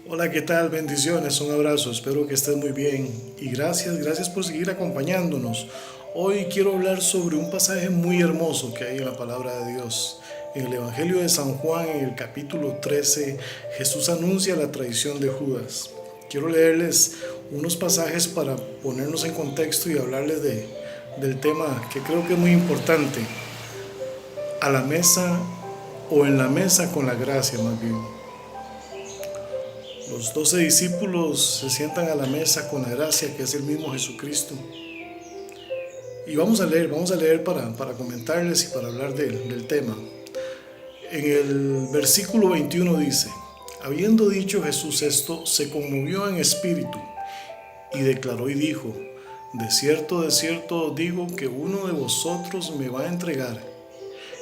Hola, ¿qué tal? Bendiciones, un abrazo, espero que estés muy bien y gracias por seguir acompañándonos. Hoy quiero hablar sobre un pasaje muy hermoso que hay en la palabra de Dios. En el Evangelio de San Juan, en el capítulo 13, Jesús anuncia la traición de Judas. Quiero leerles unos pasajes para ponernos en contexto y hablarles del tema que creo que es muy importante, a la mesa o en la mesa con la gracia más bien. Los 12 discípulos se sientan a la mesa con la gracia que es el mismo Jesucristo. Y vamos a leer para comentarles y para hablar del tema. En el versículo 21 dice, habiendo dicho Jesús esto, se conmovió en espíritu y declaró y dijo, de cierto os digo que uno de vosotros me va a entregar.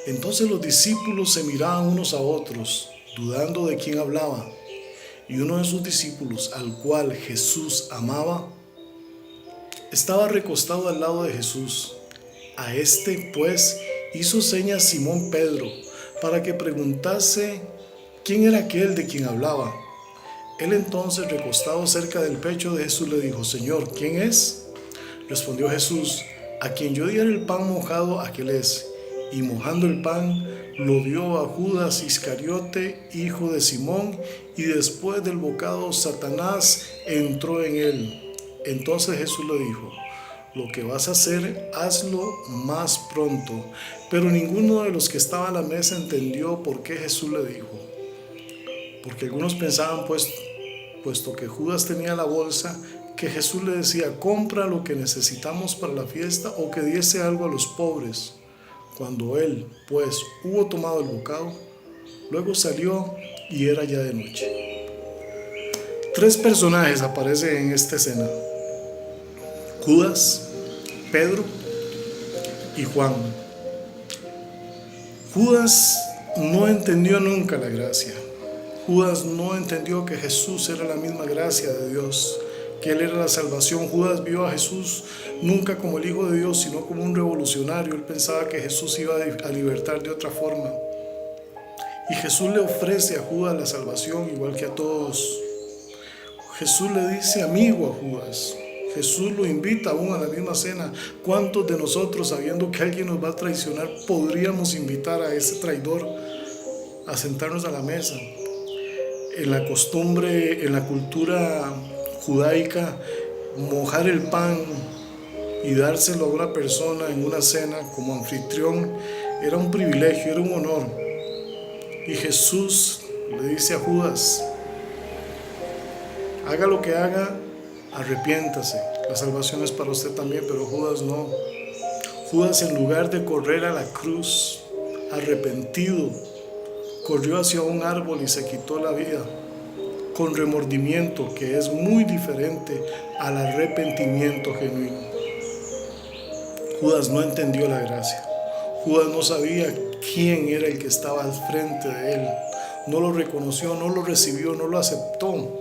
Entonces los discípulos se miraban unos a otros, dudando de quién hablaba. Y uno de sus discípulos, al cual Jesús amaba, estaba recostado al lado de Jesús. A este, pues, hizo señas Simón Pedro para que preguntase quién era aquel de quien hablaba. Él entonces, recostado cerca del pecho de Jesús, le dijo, Señor, ¿quién es? Respondió Jesús, a quien yo diera el pan mojado, aquel es. Y mojando el pan, lo dio a Judas Iscariote, hijo de Simón, y después del bocado Satanás entró en él. Entonces Jesús le dijo, lo que vas a hacer, hazlo más pronto. Pero ninguno de los que estaban a la mesa entendió por qué Jesús le dijo. Porque algunos pensaban, puesto que Judas tenía la bolsa, que Jesús le decía, compra lo que necesitamos para la fiesta o que diese algo a los pobres. Cuando él, pues, hubo tomado el bocado, luego salió y era ya de noche. Tres personajes aparecen en esta escena: Judas, Pedro y Juan. Judas no entendió nunca la gracia. Judas no entendió que Jesús era la misma gracia de Dios, que Él era la salvación. Judas vio a Jesús nunca como el Hijo de Dios, sino como un revolucionario. Él pensaba que Jesús iba a libertar de otra forma. Y Jesús le ofrece a Judas la salvación igual que a todos. Jesús le dice amigo a Judas. Jesús lo invita aún a la misma cena. ¿Cuántos de nosotros, sabiendo que alguien nos va a traicionar, podríamos invitar a ese traidor a sentarnos a la mesa? En la costumbre, en la cultura judaica, mojar el pan y dárselo a una persona en una cena como anfitrión era un privilegio, era un honor. Y Jesús le dice a Judas, haga lo que haga, arrepiéntase. La salvación es para usted también, pero Judas no. Judas, en lugar de correr a la cruz arrepentido, corrió hacia un árbol y se quitó la vida con remordimiento, que es muy diferente al arrepentimiento genuino. Judas no entendió la gracia. Judas no sabía quién era el que estaba al frente de él. No lo reconoció, no lo recibió, no lo aceptó.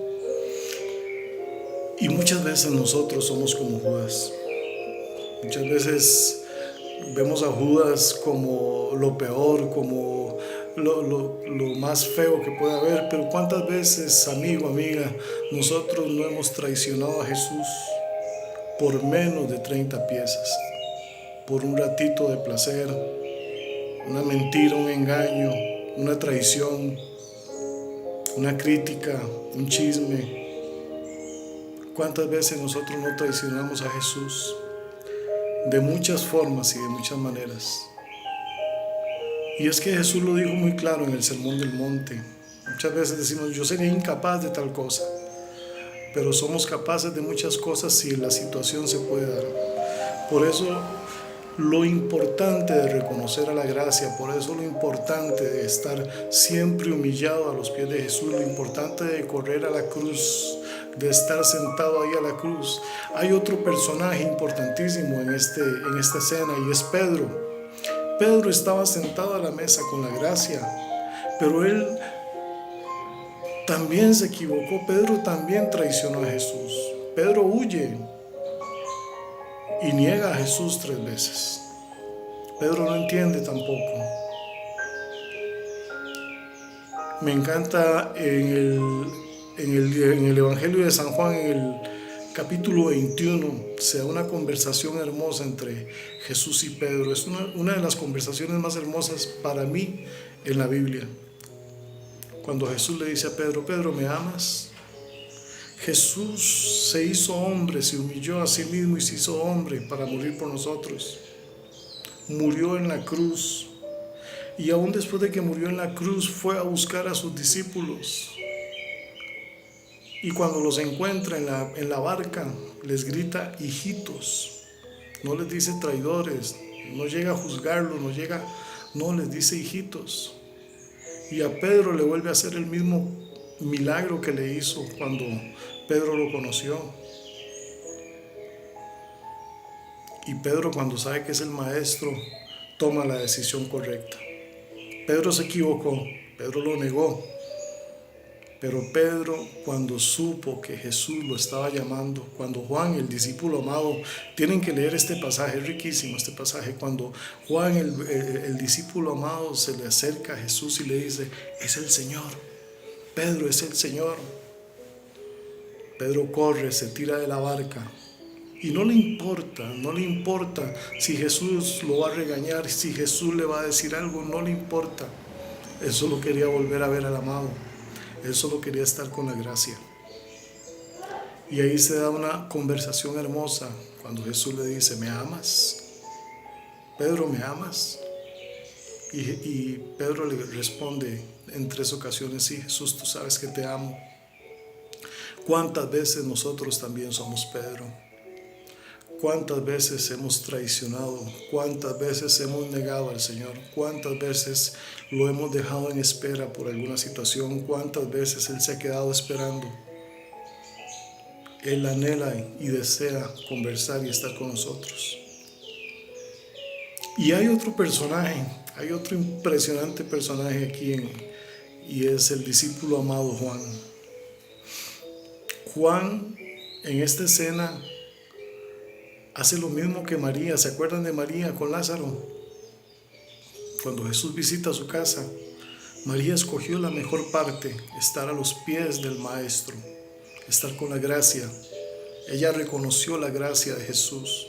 Y muchas veces nosotros somos como Judas. Muchas veces vemos a Judas como lo peor, como lo más feo que puede haber, pero cuántas veces, amigo, amiga, nosotros no hemos traicionado a Jesús por menos de 30 piezas, por un ratito de placer, una mentira, un engaño, una traición, una crítica, un chisme. ¿Cuántas veces nosotros no traicionamos a Jesús? De muchas formas y de muchas maneras. Y es que Jesús lo dijo muy claro en el Sermón del Monte. Muchas veces decimos, yo sería incapaz de tal cosa, pero somos capaces de muchas cosas si la situación se puede dar. Por eso lo importante de reconocer a la gracia, por eso lo importante de estar siempre humillado a los pies de Jesús, lo importante de correr a la cruz, de estar sentado ahí a la cruz. Hay otro personaje importantísimo en esta escena y es Pedro. Pedro estaba sentado a la mesa con la gracia, pero él también se equivocó. Pedro también traicionó a Jesús. Pedro huye y niega a Jesús 3 veces. Pedro no entiende tampoco. Me encanta en el Evangelio de San Juan, en el capítulo 21, se da una conversación hermosa entre Jesús y Pedro. Es una de las conversaciones más hermosas para mí en la Biblia. Cuando Jesús le dice a Pedro: Pedro, ¿me amas? Jesús se hizo hombre, se humilló a sí mismo y se hizo hombre para morir por nosotros. Murió en la cruz, y aún después de que murió en la cruz fue a buscar a sus discípulos. Y cuando los encuentra en la barca, les grita hijitos. No les dice traidores, no llega a juzgarlos, no, les dice hijitos. Y a Pedro le vuelve a hacer el mismo milagro que le hizo cuando Pedro lo conoció. Y Pedro, cuando sabe que es el maestro, toma la decisión correcta. Pedro se equivocó, Pedro lo negó. Pero Pedro, cuando supo que Jesús lo estaba llamando, cuando Juan, el discípulo amado, tienen que leer este pasaje, es riquísimo este pasaje, cuando Juan, el discípulo amado, se le acerca a Jesús y le dice: es el Señor, Pedro, es el Señor. Pedro corre, se tira de la barca y no le importa si Jesús lo va a regañar, si Jesús le va a decir algo, no le importa. Él solo quería volver a ver al amado. Él solo quería estar con la gracia. Y ahí se da una conversación hermosa cuando Jesús le dice: ¿me amas? Pedro, ¿me amas? Y Pedro le responde en 3 ocasiones: sí, Jesús, tú sabes que te amo. ¿Cuántas veces nosotros también somos Pedro? ¿Cuántas veces hemos traicionado? ¿Cuántas veces hemos negado al Señor? ¿Cuántas veces lo hemos dejado en espera por alguna situación? ¿Cuántas veces Él se ha quedado esperando? Él anhela y desea conversar y estar con nosotros. Y hay otro personaje, hay otro impresionante personaje aquí, y es el discípulo amado Juan. Juan, en esta escena, hace lo mismo que María. ¿Se acuerdan de María con Lázaro? Cuando Jesús visita su casa, María escogió la mejor parte: estar a los pies del Maestro, estar con la gracia. Ella reconoció la gracia de Jesús.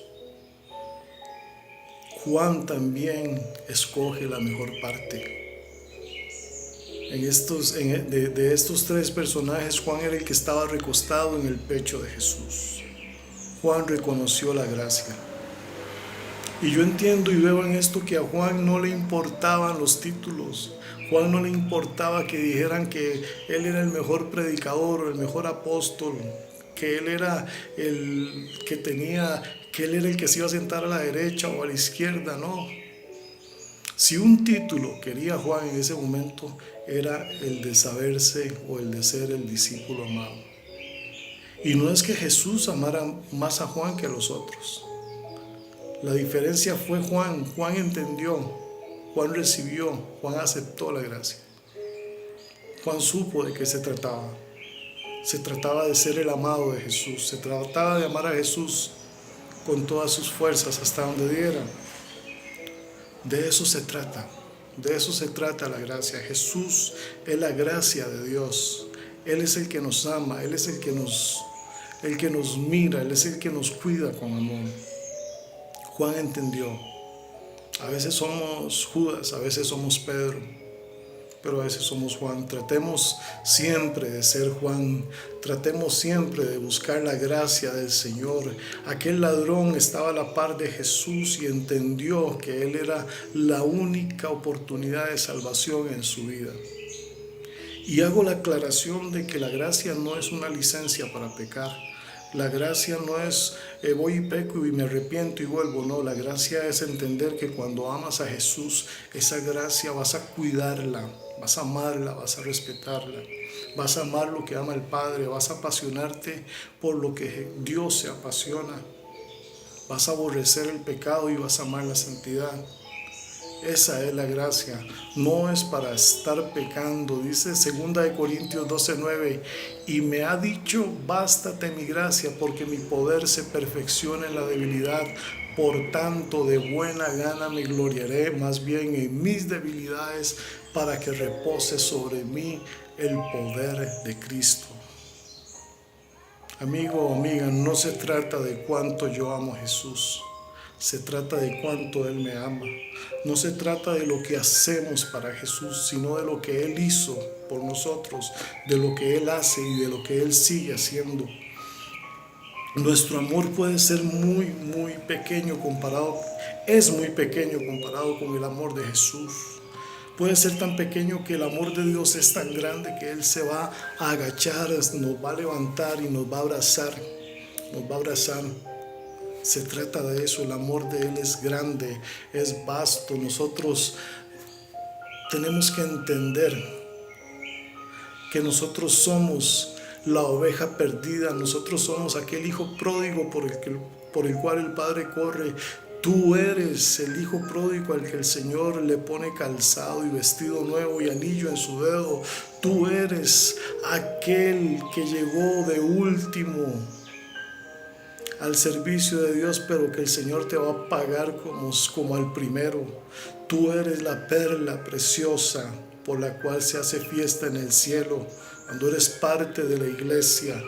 Juan también escoge la mejor parte. De estos 3 personajes, Juan era el que estaba recostado en el pecho de Jesús. Juan reconoció la gracia. Y yo entiendo y veo en esto que a Juan no le importaban los títulos. Juan no le importaba que dijeran que él era el mejor predicador o el mejor apóstol, que él era el que se iba a sentar a la derecha o a la izquierda, no. Si un título quería Juan en ese momento, era el de saberse o el de ser el discípulo amado. Y no es que Jesús amara más a Juan que a los otros. La diferencia fue Juan. Juan entendió, Juan recibió, Juan aceptó la gracia. Juan supo de qué se trataba. Se trataba de ser el amado de Jesús. Se trataba de amar a Jesús con todas sus fuerzas hasta donde diera. De eso se trata. De eso se trata la gracia. Jesús es la gracia de Dios. Él es el que nos ama. Él es el que nos mira. Él es el que nos cuida con amor. Juan entendió. A veces somos Judas, a veces somos Pedro, pero a veces somos Juan. Tratemos siempre de ser Juan. Tratemos siempre de buscar la gracia del Señor. Aquel ladrón estaba a la par de Jesús y entendió que Él era la única oportunidad de salvación en su vida. Y hago la aclaración de que la gracia no es una licencia para pecar. La gracia no es voy y peco y me arrepiento y vuelvo. No, la gracia es entender que cuando amas a Jesús, esa gracia vas a cuidarla, vas a amarla, vas a respetarla, vas a amar lo que ama el Padre, vas a apasionarte por lo que Dios se apasiona, vas a aborrecer el pecado y vas a amar la santidad. Esa es la gracia, no es para estar pecando. Dice 2 Corintios 12:9, y me ha dicho: bástate mi gracia, porque mi poder se perfecciona en la debilidad. Por tanto, de buena gana me gloriaré más bien en mis debilidades, para que repose sobre mí el poder de Cristo. Amigo o amiga, no se trata de cuánto yo amo a Jesús. Se trata de cuánto Él me ama. No se trata de lo que hacemos para Jesús, sino de lo que Él hizo por nosotros, de lo que Él hace y de lo que Él sigue haciendo. Nuestro amor puede ser muy pequeño es muy pequeño comparado con el amor de Jesús. Puede ser tan pequeño que el amor de Dios es tan grande que Él se va a agachar, nos va a levantar y nos va a abrazar. Nos va a abrazar. Se trata de eso, el amor de Él es grande, es vasto. Nosotros tenemos que entender que nosotros somos la oveja perdida, nosotros somos aquel hijo pródigo por el cual el Padre corre. Tú eres el hijo pródigo al que el Señor le pone calzado y vestido nuevo y anillo en su dedo. Tú eres aquel que llegó de último al servicio de Dios, pero que el Señor te va a pagar como al primero. Tú eres la perla preciosa por la cual se hace fiesta en el cielo cuando eres parte de la iglesia.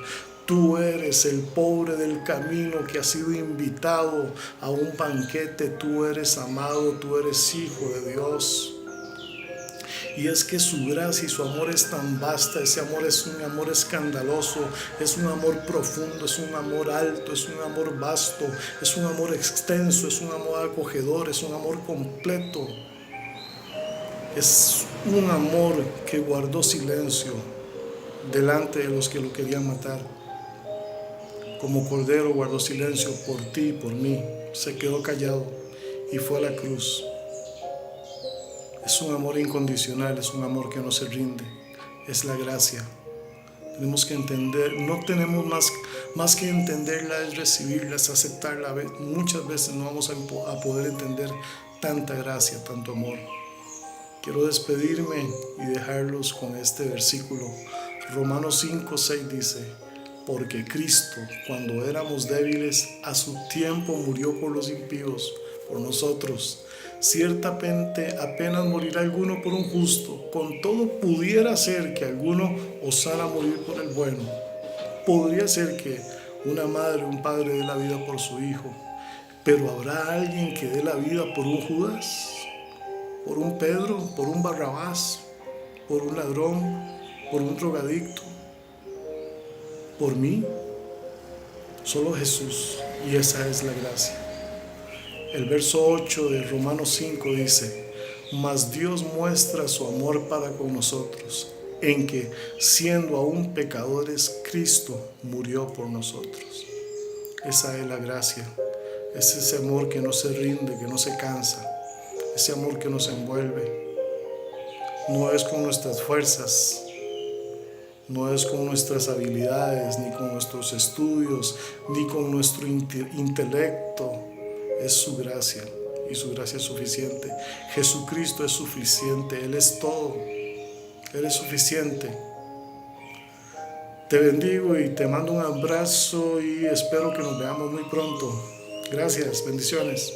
Tú eres el pobre del camino que ha sido invitado a un banquete. Tú eres amado, tú eres hijo de Dios. Y es que su gracia y su amor es tan vasta. Ese amor es un amor escandaloso, es un amor profundo, es un amor alto, es un amor vasto, es un amor extenso, es un amor acogedor, es un amor completo. Es un amor que guardó silencio delante de los que lo querían matar. Como cordero guardó silencio por ti y por mí. Se quedó callado y fue a la cruz. Es un amor incondicional, es un amor que no se rinde. Es la gracia. Tenemos que entender, no tenemos más que entenderla, es recibirla, es aceptarla. Muchas veces no vamos a poder entender tanta gracia, tanto amor. Quiero despedirme y dejarlos con este versículo. Romanos 5:6 dice: porque Cristo, cuando éramos débiles, a su tiempo murió por los impíos, por nosotros. Ciertamente apenas morirá alguno por un justo, con todo pudiera ser que alguno osara morir por el bueno. Podría ser que una madre o un padre dé la vida por su hijo, pero ¿habrá alguien que dé la vida por un Judas? ¿Por un Pedro? ¿Por un Barrabás? ¿Por un ladrón? ¿Por un drogadicto? ¿Por mí? Solo Jesús, y esa es la gracia. El verso 8 de Romanos 5 dice: mas Dios muestra su amor para con nosotros, en que, siendo aún pecadores, Cristo murió por nosotros. Esa es la gracia. Es ese amor que no se rinde, que no se cansa. Ese amor que nos envuelve. No es con nuestras fuerzas, no es con nuestras habilidades, ni con nuestros estudios, ni con nuestro intelecto. Es su gracia, y su gracia es suficiente. Jesucristo es suficiente, Él es todo. Él es suficiente. Te bendigo y te mando un abrazo y espero que nos veamos muy pronto. Gracias, bendiciones.